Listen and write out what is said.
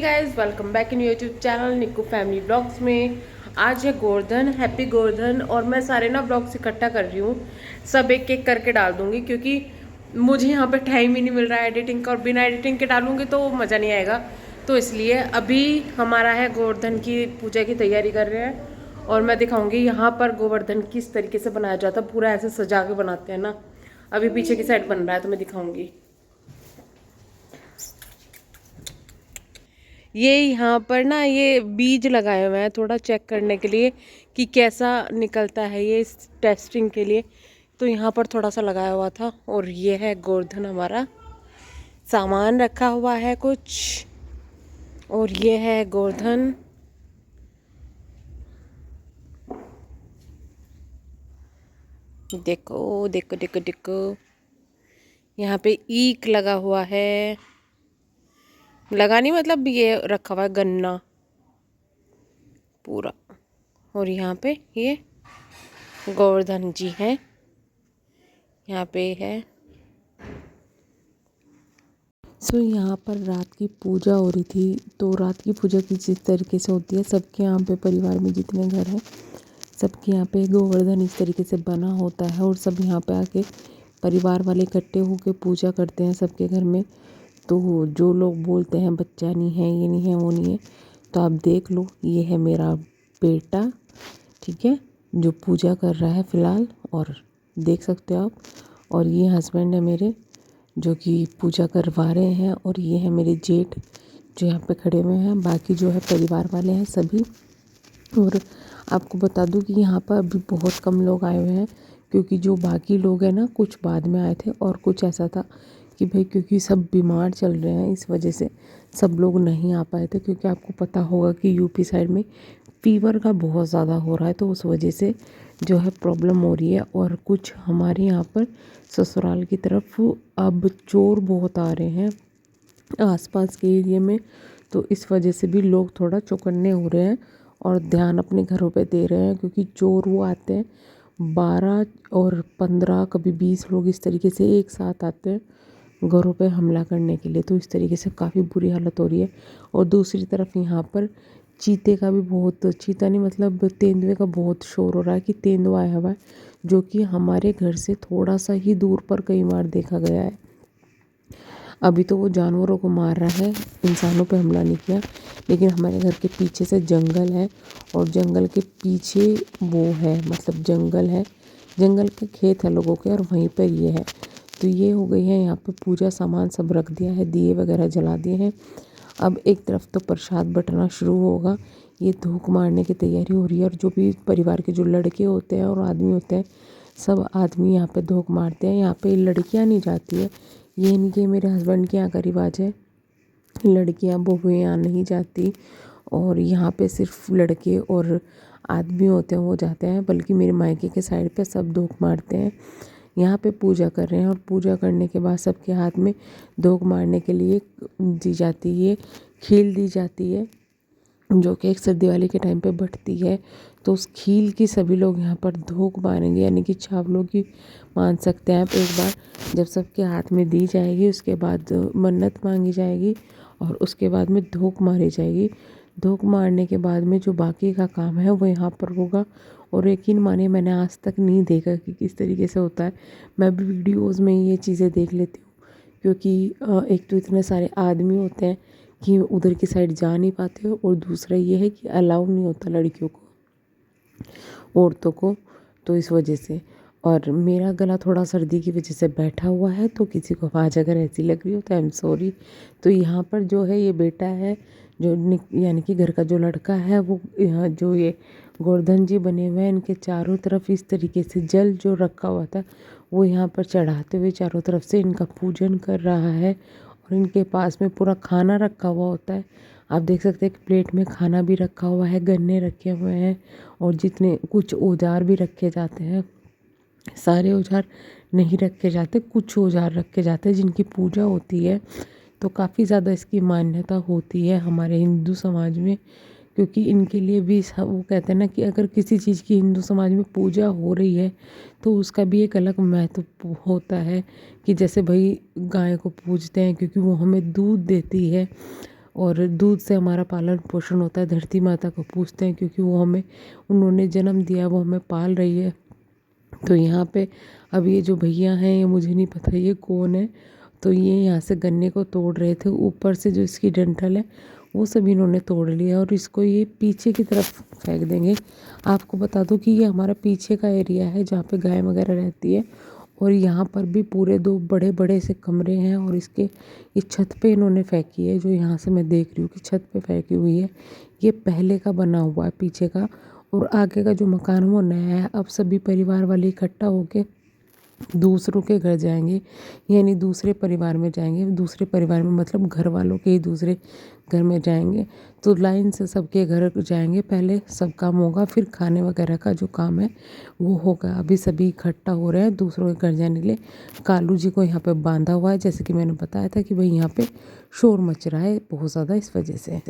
Guys, welcome back in YouTube channel Nikku family blogs में। आज है गोवर्धन, हैप्पी गोवर्धन। और मैं सारे ना ब्लॉग्स इकट्ठा कर रही हूँ, सब एक एक करके डाल दूंगी क्योंकि मुझे यहाँ पे टाइम ही नहीं मिल रहा है एडिटिंग का, और बिना एडिटिंग के डालूंगी तो मज़ा नहीं आएगा। तो इसलिए अभी हमारा है गोवर्धन की पूजा की तैयारी कर रहे हैं, और मैं दिखाऊंगी यहाँ पर गोवर्धन किस तरीके से बनाया जाता है। पूरा ऐसे सजा के बनाते हैं ना। अभी पीछे की साइड बन रहा है तो मैं दिखाऊंगी। ये यहाँ पर ना ये बीज लगाए हुए हैं थोड़ा चेक करने के लिए कि कैसा निकलता है, ये इस टेस्टिंग के लिए। तो यहाँ पर थोड़ा सा लगाया हुआ था। और ये है गोवर्धन, हमारा सामान रखा हुआ है कुछ। और ये है गोवर्धन। देखो देखो देखो देखो, यहाँ पे ईक लगा हुआ है। लगा नहीं मतलब ये रखा हुआ है गन्ना पूरा। और यहाँ पे ये गोवर्धन जी हैं, यहाँ पे है। यहाँ पर रात की पूजा हो रही थी। तो रात की पूजा किस तरीके से होती है, सबके यहाँ पे परिवार में जितने घर हैं सबके यहाँ पे गोवर्धन इस तरीके से बना होता है। और सब यहाँ पे आके परिवार वाले इकट्ठे होकर पूजा करते हैं सबके घर में। तो जो लोग बोलते हैं बच्चा नहीं है, ये नहीं है, वो नहीं है, तो आप देख लो, ये है मेरा बेटा, ठीक है, जो पूजा कर रहा है फ़िलहाल। और देख सकते हो आप। और ये हस्बैंड है मेरे, जो कि पूजा करवा रहे हैं। और ये है मेरे जेठ, जो यहाँ पे खड़े हुए हैं। बाकी जो है परिवार वाले हैं सभी। और आपको बता दूं कि यहाँ पर अभी बहुत कम लोग आए हुए हैं, क्योंकि जो बाकी लोग हैं ना, कुछ बाद में आए थे। और कुछ ऐसा था कि भाई क्योंकि सब बीमार चल रहे हैं, इस वजह से सब लोग नहीं आ पाए थे। क्योंकि आपको पता होगा कि यूपी साइड में फीवर का बहुत ज़्यादा हो रहा है, तो उस वजह से जो है प्रॉब्लम हो रही है। और कुछ हमारे यहाँ पर ससुराल की तरफ अब चोर बहुत आ रहे हैं आसपास के एरिया में, तो इस वजह से भी लोग थोड़ा चौकन्ने हो रहे हैं और ध्यान अपने घरों पे दे रहे हैं। क्योंकि चोर वो आते हैं 12 और 15, कभी 20 लोग इस तरीके से एक साथ आते हैं घरों पे हमला करने के लिए। तो इस तरीके से काफ़ी बुरी हालत हो रही है। और दूसरी तरफ यहाँ पर चीते का भी बहुत, चीता नहीं मतलब तेंदुए का बहुत शोर हो रहा है कि तेंदुआ आया हुआ है, जो कि हमारे घर से थोड़ा सा ही दूर पर कई बार देखा गया है। अभी तो वो जानवरों को मार रहा है, इंसानों पे हमला नहीं किया। लेकिन हमारे घर के पीछे से जंगल है, और जंगल के पीछे वो है, मतलब जंगल है, जंगल के खेत है लोगों के, और वहीं पर ये है। तो ये हो गई है यहाँ पे पूजा, सामान सब रख दिया है, दिए वगैरह जला दिए हैं। अब एक तरफ तो प्रसाद बंटना शुरू होगा, ये धूप मारने की तैयारी हो रही है। और जो भी परिवार के जो लड़के होते हैं और आदमी होते हैं, सब आदमी यहाँ पे धूप मारते हैं। यहाँ पे लड़कियाँ नहीं जाती है, ये नहीं कि मेरे हस्बैंड के यहाँ का रिवाज है, लड़कियाँ बहुएँ यहाँ नहीं जाती। और यहाँ पे सिर्फ लड़के और आदमी होते हैं वो जाते हैं, बल्कि मेरे मायके के साइड पे सब धूप मारते हैं। यहाँ पे पूजा कर रहे हैं, और पूजा करने के बाद सबके हाथ में धूप मारने के लिए दी जाती है, खील दी जाती है, जो कि अक्सर दिवाली के टाइम पे बंटती है। तो उस खील की सभी लोग यहाँ पर धूप मारेंगे, यानी कि छावलों की मान सकते हैं आप। एक बार जब सबके हाथ में दी जाएगी, उसके बाद मन्नत मांगी जाएगी, और उसके बाद में धूप मारी जाएगी। धूप मारने के बाद में जो बाकी का काम है वो यहाँ पर होगा। और यकीन मानिए, मैंने आज तक नहीं देखा कि किस तरीके से होता है। मैं भी वीडियोज़ में ये चीज़ें देख लेती हूँ, क्योंकि एक तो इतने सारे आदमी होते हैं कि उधर की साइड जा नहीं पाते हो, और दूसरा ये है कि अलाउ नहीं होता लड़कियों को, औरतों को, तो इस वजह से। और मेरा गला थोड़ा सर्दी की वजह से बैठा हुआ है, तो किसी को आवाज़ अगर ऐसी लग रही हो तो आई एम सॉरी। तो यहाँ पर जो है ये बेटा है, जो यानी कि घर का जो लड़का है, वो यहाँ जो ये गोवर्धन जी बने हुए हैं, इनके चारों तरफ इस तरीके से जल जो रखा हुआ था वो यहाँ पर चढ़ाते हुए चारों तरफ से इनका पूजन कर रहा है। और इनके पास में पूरा खाना रखा हुआ होता है। आप देख सकते हैं कि प्लेट में खाना भी रखा हुआ है, गन्ने रखे हुए हैं, और जितने कुछ औजार भी रखे जाते हैं। सारे औजार नहीं रखे जाते, कुछ औजार रखे जाते हैं जिनकी पूजा होती है। तो काफ़ी ज़्यादा इसकी मान्यता होती है हमारे हिंदू समाज में, क्योंकि इनके लिए भी वो कहते हैं ना कि अगर किसी चीज़ की हिंदू समाज में पूजा हो रही है तो उसका भी एक अलग महत्व होता है। कि जैसे भाई गाय को पूजते हैं क्योंकि वो हमें दूध देती है, और दूध से हमारा पालन पोषण होता है। धरती माता को पूजते हैं क्योंकि वो हमें उन्होंने जन्म दिया, वो हमें पाल रही है। तो यहाँ पे अब ये जो भैया हैं, ये मुझे नहीं पता ये कौन है। तो ये यहाँ से गन्ने को तोड़ रहे थे, ऊपर से जो इसकी डंठल है वो सब इन्होंने तोड़ लिया और इसको ये पीछे की तरफ फेंक देंगे। आपको बता दूं कि ये हमारा पीछे का एरिया है जहाँ पे गाय वगैरह रहती है, और यहाँ पर भी पूरे 2 बड़े बड़े से कमरे हैं और इसके इस छत पे इन्होंने फेंकी है, जो यहाँ से मैं देख रही हूँ कि छत पे फेंकी हुई है। ये पहले का बना हुआ है पीछे का, और आगे का जो मकान वो नया है। अब सभी परिवार वाले इकट्ठा होके दूसरों के घर जाएंगे, यानी दूसरे परिवार में जाएंगे। दूसरे परिवार में मतलब घर वालों के ही दूसरे घर में जाएंगे। तो लाइन से सबके घर जाएंगे, पहले सब काम होगा, फिर खाने वगैरह का जो काम है वो होगा। अभी सभी इकट्ठा हो रहे हैं दूसरों के घर जाने के लिए। कालू जी को यहाँ पे बांधा हुआ है, जैसे कि मैंने बताया था कि भाई यहाँ पे शोर मच रहा है बहुत ज़्यादा, इस वजह से।